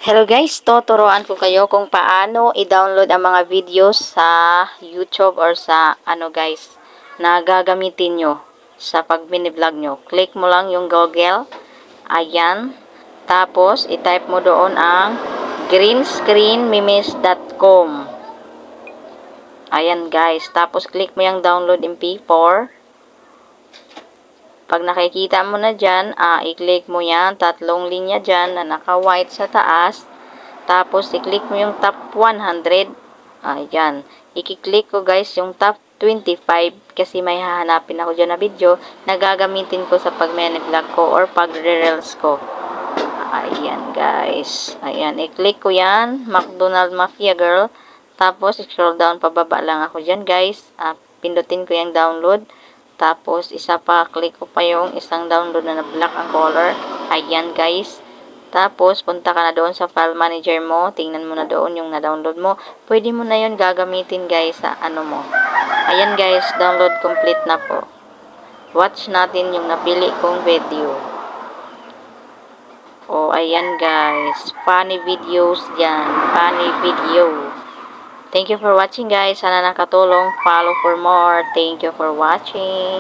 Hello guys, tuturuan ko kayo kung paano i-download ang mga videos sa YouTube or sa guys na gagamitin nyo sa pag mini-vlog nyo. Click mo lang yung Google. Ayan. Tapos, i-type mo doon ang greenscreenmemes.com. Ayan guys. Tapos, click mo yung download MP4. Pag nakikita mo na dyan, i-click mo yan, tatlong linya dyan na naka-white sa taas. Tapos, i-click mo yung top 100. Ayan. I-click ko guys yung top 25 kasi may hahanapin ako dyan na video na gagamitin ko sa pag-mini-vlog ko or pag-reels ko. Ayan guys. Ayan. I-click ko yan. McDonald Mafia Girl. Tapos, scroll down pababa lang ako dyan guys. Pindutin ko yung download. Tapos, isa pa, click ko pa yung isang download na black ang color. Ayan, guys. Tapos, punta ka na doon sa file manager mo. Tingnan mo na doon yung na-download mo. Pwede mo na yun gagamitin, guys, sa mo. Ayan, guys. Download complete na po. Watch natin yung napili kong video. Ayan, guys. Funny videos dyan. Funny video. Thank you for watching guys. Sana nakatulong. Follow for more. Thank you for watching.